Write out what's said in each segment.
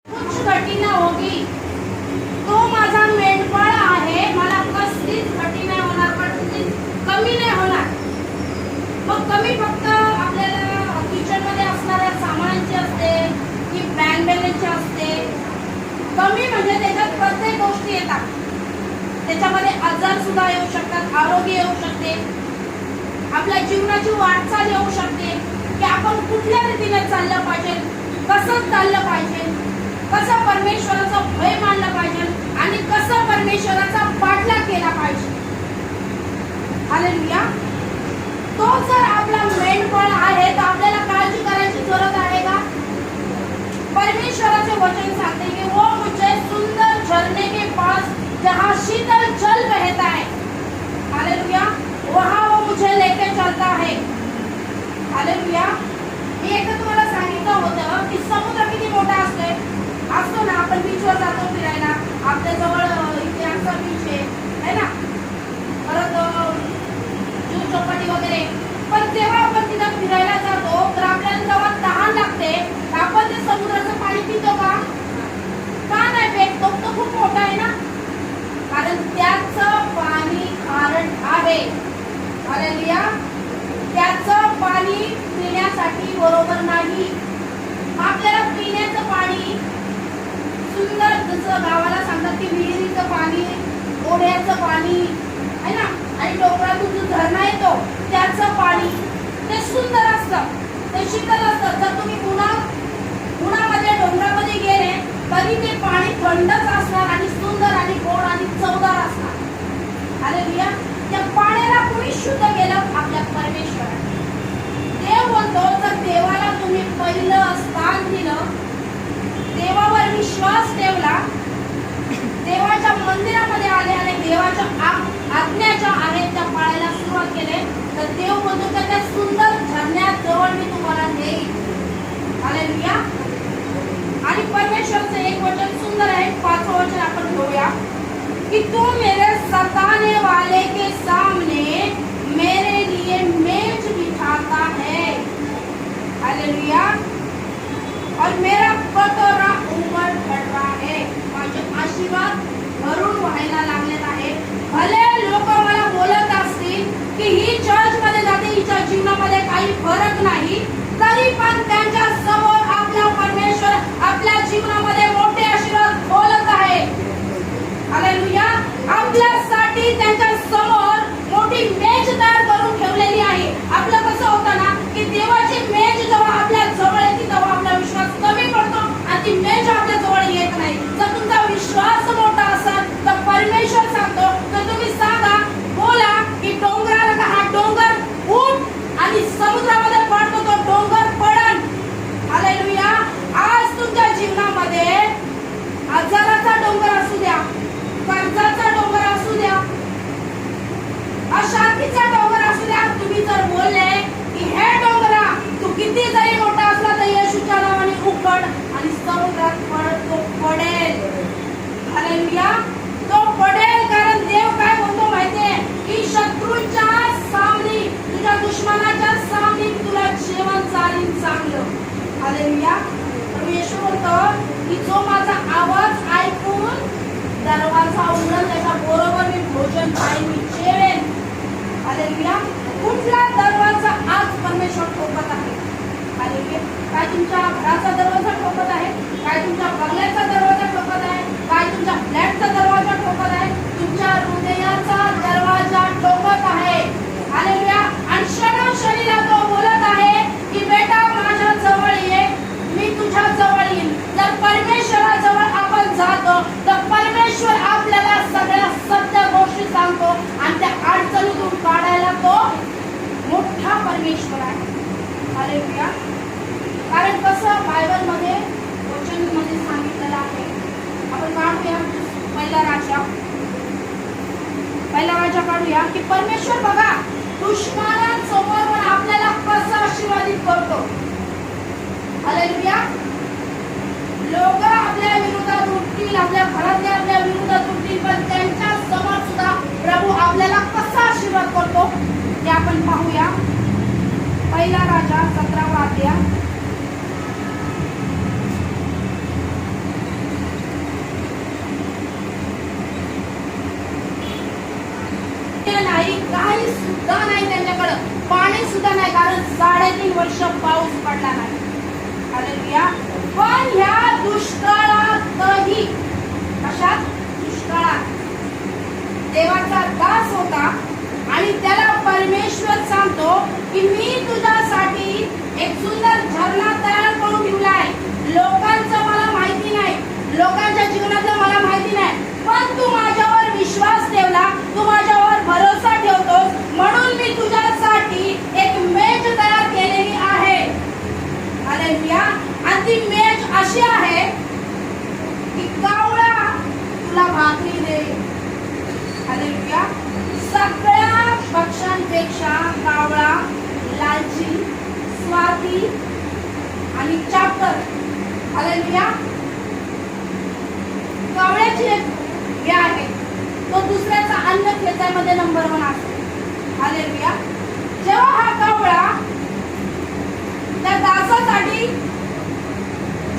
कुछ कठीण होगी, तो माझा मेंढपाळ आहे, मला कसलीच कठीण नाही होणार, कसलीच कमी नाही होणार. मग कमी फक्त आपल्याला किचन मध्ये असणाऱ्या सामानांची असते की बँक बॅलन्सची असते. कमी म्हणजे त्याच्यात प्रत्येक गोष्टी येतात, त्याच्यामध्ये आजार सुद्धा येऊ शकतात, आरोग्य येऊ शकते, आपल्या जीवनाची वाटचाल येऊ शकते की आपण कुठल्या रीतीने चाललं पाहिजे, कसं चाललं पाहिजे, कसं परमेश्वराचं भय मानलं पाहिजे आणि कसं परमेश्वराचा पाठलाग केला पाहिजे. हालेलुया. तो जर आपला मेंढपाळ आहे तर आपल्याला काळजी करायची गरज आहे का? परमेश्वराचे वचन सांगते की वो मुझे सुंदर झरने के पास जहाँ शीतल जल बहता है, हालेलुया, वहाँ वो मुझे लेके चलता है. हालेलुया. मी एकदा तुम्हाला सांगितलं होतं की समुद्र किती मोठा असतो ना. आपण बीचवर जातो फिरायला, आपल्या जवळ इथे आमचा बीच आहे ना, परत जून चौपाटी वगैरे. पण जेव्हा आपण तिथं फिरायला जातो तर आपल्याला जेव्हा तहान लागते आपण ते समुद्राचं पाणी पितो का? नाही पेत. तो खूप मोठा आहे ना, कारण त्याचं पाणी खारट आहे. हालेलुया. त्याचं पाणी पिण्यासाठी बरोबर नाही. आपल्याला पिण्याचं पाणी सुंदर, जसं गावाला सांगतात की विहिरीचं पाणी, ओढ्याचं पाणी आहे ना, आणि डोंगरातून जो झरणा येतो त्याचं पाणी ते सुंदर असतं, ते शीतल असतं. जर तुम्ही उन्हामध्ये डोंगरामध्ये गेले तरी ते पाणी थंडच असणार आणि सुंदर आणि गोड आणि चवदार असणार. हालेलुया. त्या पाण्याला कुणी शुद्ध केलं? आपल्या परमेश्वराने. देव म्हणतो जर देवाला तुम्ही पहिलं स्थान दिलं, देवावर विश्वास ठेवला, देवाच्या मंदिरामध्ये आले आणि देवाच्या आज्ञाच्या आहेत त्या पाळायला सुरुवात केले, तर देव म्हणतो की त्या सुंदर झरण्याजवळ मी तुम्हाला नेईन. हालेलुया. आणि परमेश्वरचं एक वचन सुंदर आहे, 5वं वचन आपण घेऊया कि तू मेरे सताने वाले के सामने मेरे लिए मेज बिछाता है. हालेलुया. और मेरा कटोरा ऊपर बढ़ रहा है. माझे आशीर्वाद भरून व्हायला लागलेला आहे. भले लोक मला बोलत असतील की ही चर्च मध्ये जाते, हिच्या जीवनामध्ये काही फरक नाही, तरी पण त्यांच्या समोर आपला परमेश्वर आपल्या जीवनामध्ये मोठे आशीर्वाद बोलत आहे. हालेलुया. आपल्यासाठी त्यांच्या समोर मोठी मेज तयार करून ठेवलेली आहे. आपलं कसं होतं ना की देवाची मेज जेव्हा आपल्या जवळ येते तेव्हा आपला विश्वास कमी पडतो आणि ती मेज आपल्या जवळ येत नाही. जर तुमचा विश्वास मोठा असेल तर परमेश्वर सांगतो तर तुम्ही सांगा, बोला की डोंगराला का हा डोंगर उठ आणि समुद्रामध्ये पडतो, तो डोंगर पडन. हालेलुया. आज तुमच्या जीवनामध्ये आजाराचा डोंगर असू द्या, कर्जाचा डोंगर असू द्या, अशांतीचा डोंगर असू द्या, तुम्ही जर बोलले की हे डोंगरा तू किती जरी मोठा असला तर येशूच्या नावाने उकड आणि समुद्रात तो पडेल. हालेलुया. तो पडेल. कारण देव काय म्हणतो माहितीये की शत्रूच्या सामने, तुझ्या दुश्मनाच्या सामने तुला जेवण चालीन चांगलं. हालेलुया. तर येशू म्हणतो की जो माझा आवाज ऐकून दरवाजा उघडल त्याच्या बरोबर मी भोजन पाहिजे, मी जेवेन. हालेलुया. कुठला दरवाजा आज परमेश्वर ठोकत आहे? हालेलुया. काय तुमच्या घराचा दरवाजा ठोकत आहे? काय तुमच्या बंगल्याचा दरवाजा ठोकत आहे? काय तुमच्या फ्लॅटचा दरवाजा ठोकत आहे? तुमच्या हृदयाचा दरवाजा ठोकत आहे. हालेलुया. आणि क्षणोक्षणीला तो बोलत आहे की बेटा माझ्या जवळ ये, मी तुझ्या जवळ येईन. जर परमेश्वराजवळ आपण जातो तर परमेश्वर आपल्याला सगळ्या सत्य गोष्टी सांगतो आणि त्या अडचणीतून काढायला तो मोठा परमेश्वर आहे. हालेलुया. कारण कसं बायबलमध्ये वचनमध्ये सांगितलेलं आहे. आपण काढूया पहिला राजा काढूया की परमेश्वर बघा दुश्मनांसमोर आपल्याला कसं आशीर्वादित करतो. हालेलुया. लोक आपल्या विरोधात उठतील, आपल्या घरातले आपल्या विरोधात उठतील, पण त्यांच्या समोर सुद्धा प्रभू आपल्याला कसा आशीर्वाद करतो ते आपण पाहूया. पहिला राजा 17वा अध्याय देवाचा दास होता आणि त्याला परमेश्वर सांगतो की मी तुझ्यासाठी एक सुंदर झरणा तयार करून ठेवला आहे. लोकांचं मला माहिती नाही, लोकांच्या जीवनातलं मला माहिती नाही, पण तू माझ्यावर विश्वास ठेवला, तू माझ्यावर भरोसा ठेवतोस, म्हणून मी तुझ्यासाठी एक मेज तयार केलेली आहे. हालेलुया. आणि ती मेज अशी आहे की कावळा तुला भाकरी दे. हालेलुया. सगळ्या पक्ष्यांपेक्षा कावळा लालची, स्वार्थी आणि चापटर. हालेलुया. कावळ्याची एक हे आहे, तो दुसऱ्याचा अन्न खेचायमध्ये नंबर 1 असतो. हालेलुया. जेव्हा हा कावळा त्या दासासाठी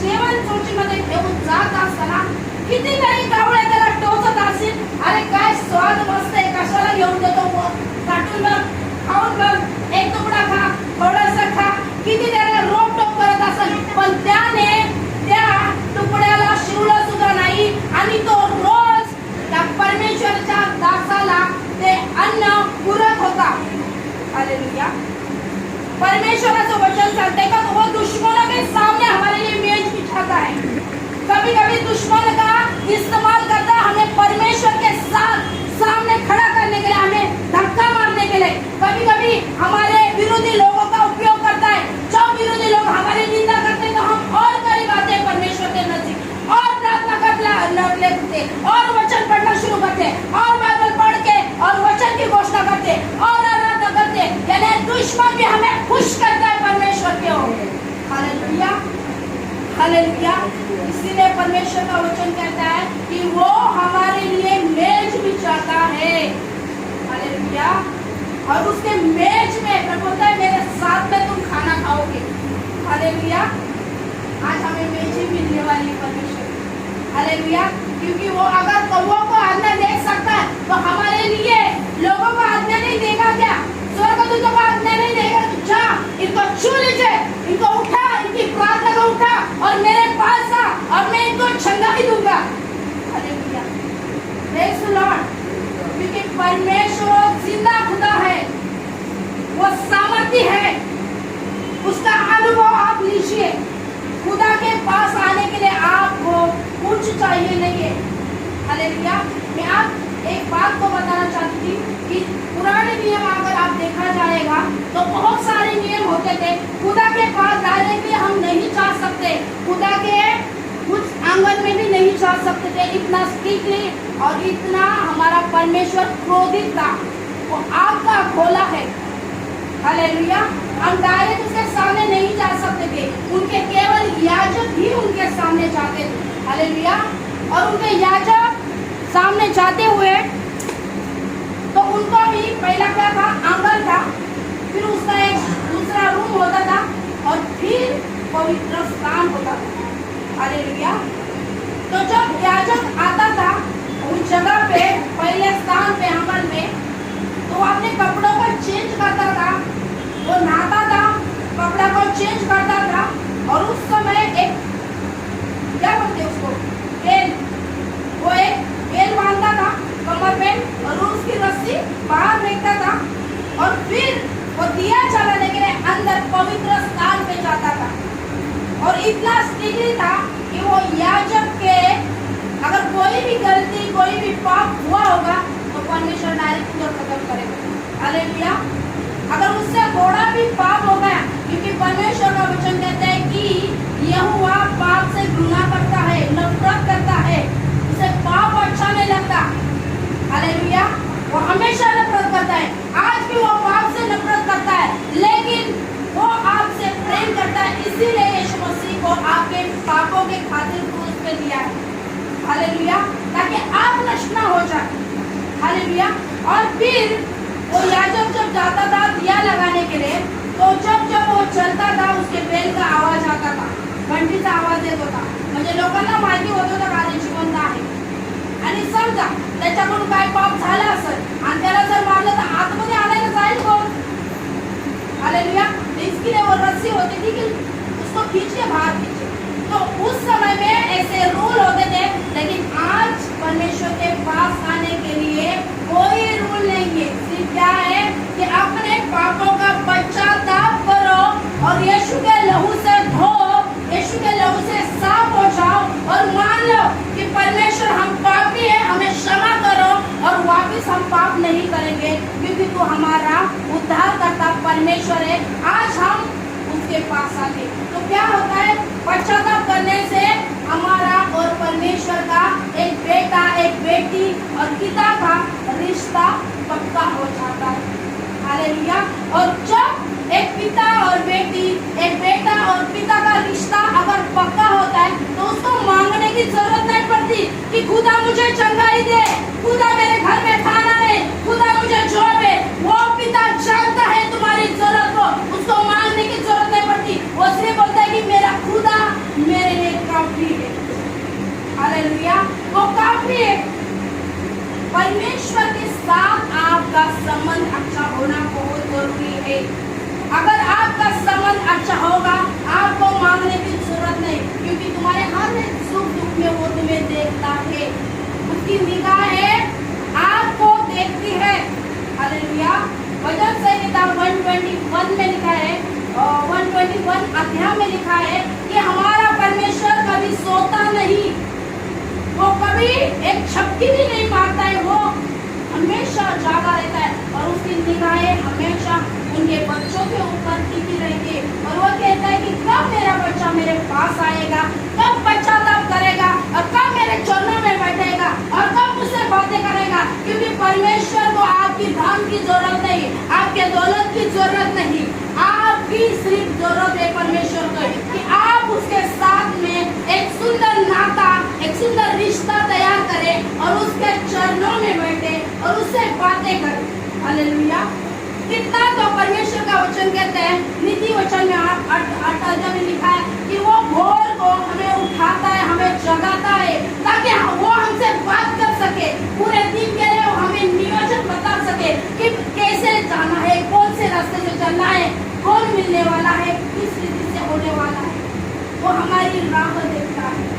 जेवण चोचीमध्ये घेऊन जात असताना कितीतरी कावळे त्याला टोचत असतील, अरे काय स्वाद मस्त आहे, कशाला घेऊन देतो, काटून बघ, खाऊन बघ, एक तुकडा खा, थोडंसं खा, किती त्याला रोकटोक करत असेल, पण त्याने त्या तुकड्याला शिवलं सुद्धा नाही आणि तो रोज त्या परमेश्वरच्या दासाला ते अन्न पुरत होता. हालेलुया. परमेश्वराचं वचन सांगते का वो दुश्मनों के सामने हमारे लिए मेज बिछाता है. कभी कभी दुश्मन का इस्तेमाल करता है हमें परमेश्वर के साथ सामने खड़ा करने के लिए, हमें धक्का मारने के लिए. कभी कभी हमारे विरोधी लोगों का उपयोग करता है. जब विरोधी लोग हमारी निंदा करते हैं तो हम और करीब आते हैं परमेश्वर के नजदीक और प्रार्थना करते और वचन पढ़ना शुरू करते और बाइबल पढ़ के और वचन की घोषणा करते और आराधना करते. यानी दुश्मन भी हमें खुश करता है परमेश्वर के ओर. हालेलुया. हालेलुया. इसीलिए परमेश्वर का वचन कहता है कि वो हमारे लिए मेज बिछाता है. हालेलुया. और उसके मेज में बोलता है मेरे साथ में तुम खाना खाओगे. हालेलुया. आज हमें मेज ही मिलने वाली है परमेश्वर. हालेलुया. क्योंकि वो अगर कौवों को आज्ञा दे सकता है तो हमारे लिए लोगों को आज्ञा नहीं देगा क्या? स्वर्गदूतों को आज्ञा नहीं देगा? जा इनको छू लीजिए, इनको उठा, इनकी प्रार्थना को उठा और मेरे पास आ और मैं इनको छंगा ही दूंगा. हालेलुया. Praise the Lord. क्योंकि परमेश्वर जिंदा खुदा है, वो सामर्थ्य है, उसका अनुभव आप लीजिए. खुदा के पास आने के लिए आपको कुछ चाहिए नहीं है. हालेलुया. मैं आप एक बात को बताना चाहती थी कि पुराने नियम अगर आप देखा जाएगा तो बहुत सारे नियम होते थे. खुदा के पास डायरेक्टली हम नहीं जा सकते, खुदा के कुछ आंगन में भी नहीं जा सकते थे. इतना स्ट्रिक्टली और इतना हमारा परमेश्वर क्रोधित था. वो आग का खोला है. हालेलुया. हम डायरेक्ट उसके सामने नहीं जा सकते थे, उनके केवल याजक ही उनके सामने जाते थे. हालेलुया. और उनके याजक सामने जाते हुए तो उनको भी पहला क्या था, आंगन था, फिर उसका एक दूसरा रूम होता था और फिर पवित्र स्थान होता था. हालेलुया. तो जब याजक आता था उस जगह पे पहले स्थान पे आंगन में, तो वो अपने कपड़ों को चेंज करता था, वो नहाता था, कपड़ा को चेंज करता था और उस समय एक क्या बोलते उसको, बेल, वो एक बेल बांधता था कमर पे और उसकी रस्सी बाहर फेंकता था और फिर वो दिया जलाने के लिए अंदर पवित्र स्थान पे जाता था. और इतना स्ट्रिक्टली था कि वो याजक के अगर कोई भी गलती, कोई भी पाप हुआ होगा तो परमेश्वर डायरेक्ट उसको खत्म करेगा. हालेलुया. अगर उससे थोड़ा भी पाप हो गया, क्योंकि परमेश्वर का वचन कहता है कि यहोवा पाप से घृणा करता है, नफरत करता है, उसे पाप अच्छा नहीं लगता. हालेलुया. वो हमेशा नफरत करता है. आज भी वो पाप से नफरत करता है, लेकिन वो आपसे प्रेम करता है. इसीलिए यीशु मसीह को आपके पापों के खातिर क्रूस पे दिया है. हालेलुया. ताकि आप नष्ट ना हो जाए. हालेलुया. और फिर वो याजक जब जाता था दिया लगाने के लिए, तो जब जब वो चलता था उसके बेल का आवाज आता था, घंटीचा आवाज येत होता. म्हणजे लोकांना माहिती होतं का कार्य जिवंत आहे. आणि समजा त्याच्याकडून काय पाप झाला असेल आणि त्याला जर मारलं तर आतमध्ये आणायला जाईल कोण? हालेलुया. इसके लिए वो रस्सी होती थी कि उसको खींच के बाहर खींचे. तो उस समय में ऐसे रूल होते थे, लेकिन आज परमेश्वर के पास आने के लिए कोई रूल नहीं है। सिर्फ क्या है कि अपने पापों का पश्चाताप करो और यीशु के लहू से धो, यीशु के लहू से साफ हो जाओ और मान लो कि परमेश्वर हम पापी हैं, हमें क्षमा करो और वापस हम पाप नहीं करेंगे, क्योंकि तू हमारा उद्धारकर्ता परमेश्वर है। आज हम उसके पास आते तो क्या होता है, पश्चाताप करने से हमारा और परमेश्वर का, एक बेटा एक बेटी और पिता का रिश्ता पक्का हो जाता है। हालेलुया। और जब एक पिता और बेटी, एक बेटा और पिता का रिश्ता अगर पक्का होता है तो उसको मांगने की जरूरत नहीं पड़ती कि खुदा मुझे चंगाई दे, खुदा मेरे घर में खाना है, खुदा मुझे जॉब है। वो पिता जानता है तुम्हारी जरूरत को, उसको मांगने की जरूरत नहीं पड़ती। वो सिर्फ बोलता है कि मेरा खुदा मेरे लिए काफी है। हालेलुया। वो काफी है। परमेश्वर के साथ आपका संबंध अच्छा होना बहुत जरूरी है। अगर आपका संबंध अच्छा होगा, आपको मांगने की जरूरत नहीं, क्योंकि तुम्हारे हर सुख दुख में वो तुम्हें देखता है। उसकी निगाहें आपको देखती है। हालेलुया। भजन संहिता 121 में लिखा है, 121 अध्याय में लिखा है कि हमारा परमेश्वर कभी सोता नहीं, वो कभी एक झपकी भी नहीं मारता है, वो हमेशा जागा रहता है और उसकी निगाहें हमेशा उनके बच्चों के ऊपर टिकी रहती है। और वो कहता है कि कब मेरा बच्चा मेरे पास आएगा, कब पश्चाताप करेगा और कब मेरे चरणों में बैठेगा और कब मुझसे बातें करेगा, क्योंकि परमेश्वर को आपकी धन की जरूरत नहीं, आपके दौलत की जरूरत नहीं, आपकी सिर्फ जरूरत है परमेश्वर को कि आप उसके साथ में एक सुंदर नाता, एक सुंदर रिश्ता तैयार करें और उसके चरणों में बैठे और उससे बातें करें। हालेलुया। कितना तो परमेश्वर का वचन कहते हैं, नीति वचन में 8 में लिखा है कि वो भोर को हमें उठाता है, हमें जगाता है, ताकि वो हमसे बात कर सके, पूरे दिन के लिए वो हमें नियोजन बता सके कि कैसे जाना है, कौन से रास्ते से चलना है, कौन मिलने वाला है, किस रीति से होने वाला है। वो हमारी राह देखता है।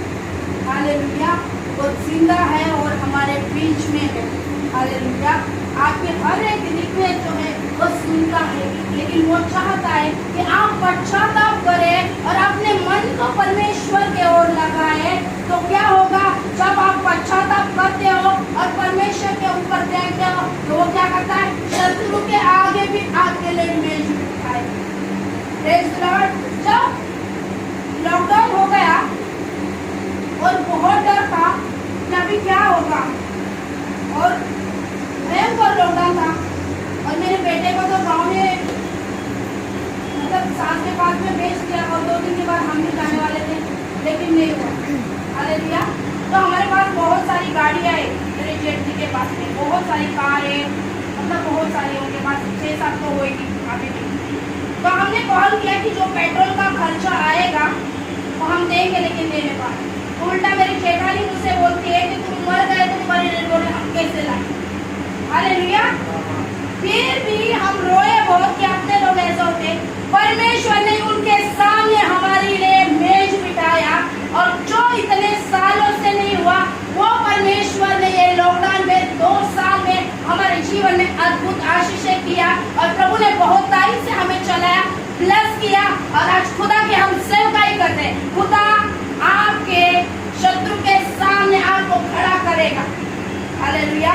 हालेलुया। वो जिंदा है और हमारे बीच में है। हालेलुया। आपके हर एक रिक्वेस्ट जो है वो सुनता है, लेकिन वो चाहता है कि आप पश्चाताप करें और अपने मन को परमेश्वर के ओर लगाएं। तो क्या होगा, जब आप पश्चाताप करते हो और परमेश्वर के ऊपर देखते हो तो वो क्या करता है, शत्रु के आगे भी आपके लिए मेज बिठाए। Praise the Lord. जब लॉकडाउन हो गया और बहुत डर था कि अभी क्या होगा, और भयंकर लॉकडाउन था और मेरे बेटे को तो गांव में मतलब सास के पास में भेज दिया और 2 दिन के बाद हम भी जाने वाले थे, लेकिन नहीं हुआ। हालेलुया। तो हमारे पास बहुत सारी गाड़ियाँ है, मेरे जेठ जी के पास में बहुत सारी कार है, मतलब बहुत सारी, उनके पास 6-7 तो होगी अभी भी। तो हमने कॉल किया कि जो पेट्रोल का खर्चा आएगा वो हम देंगे, लेकिन दे नहीं पाए। उल्टा मेरी जेठानी मुझसे बोलती है कि तुम मर गए तो तुम्हारे बोले हम कैसे लाए। हालेलुया। फिर भी हम रोए बहुत कि अपने लोग ऐसे होते, परमेश्वर ने उनके सामने हमारे लिए मेज बिठाया, और जो इतने सालों से नहीं हुआ वो परमेश्वर ने ये लॉकडाउन में 2 साल में हमारे जीवन में अद्भुत आशीषें किया और प्रभु ने बहुत तारीफ से हमें चलाया, ब्लेस किया, और आज खुदा की हम सेवकाई करते हैं। खुदा आपके शत्रु के सामने आपको खड़ा करेगा। हालेलुया।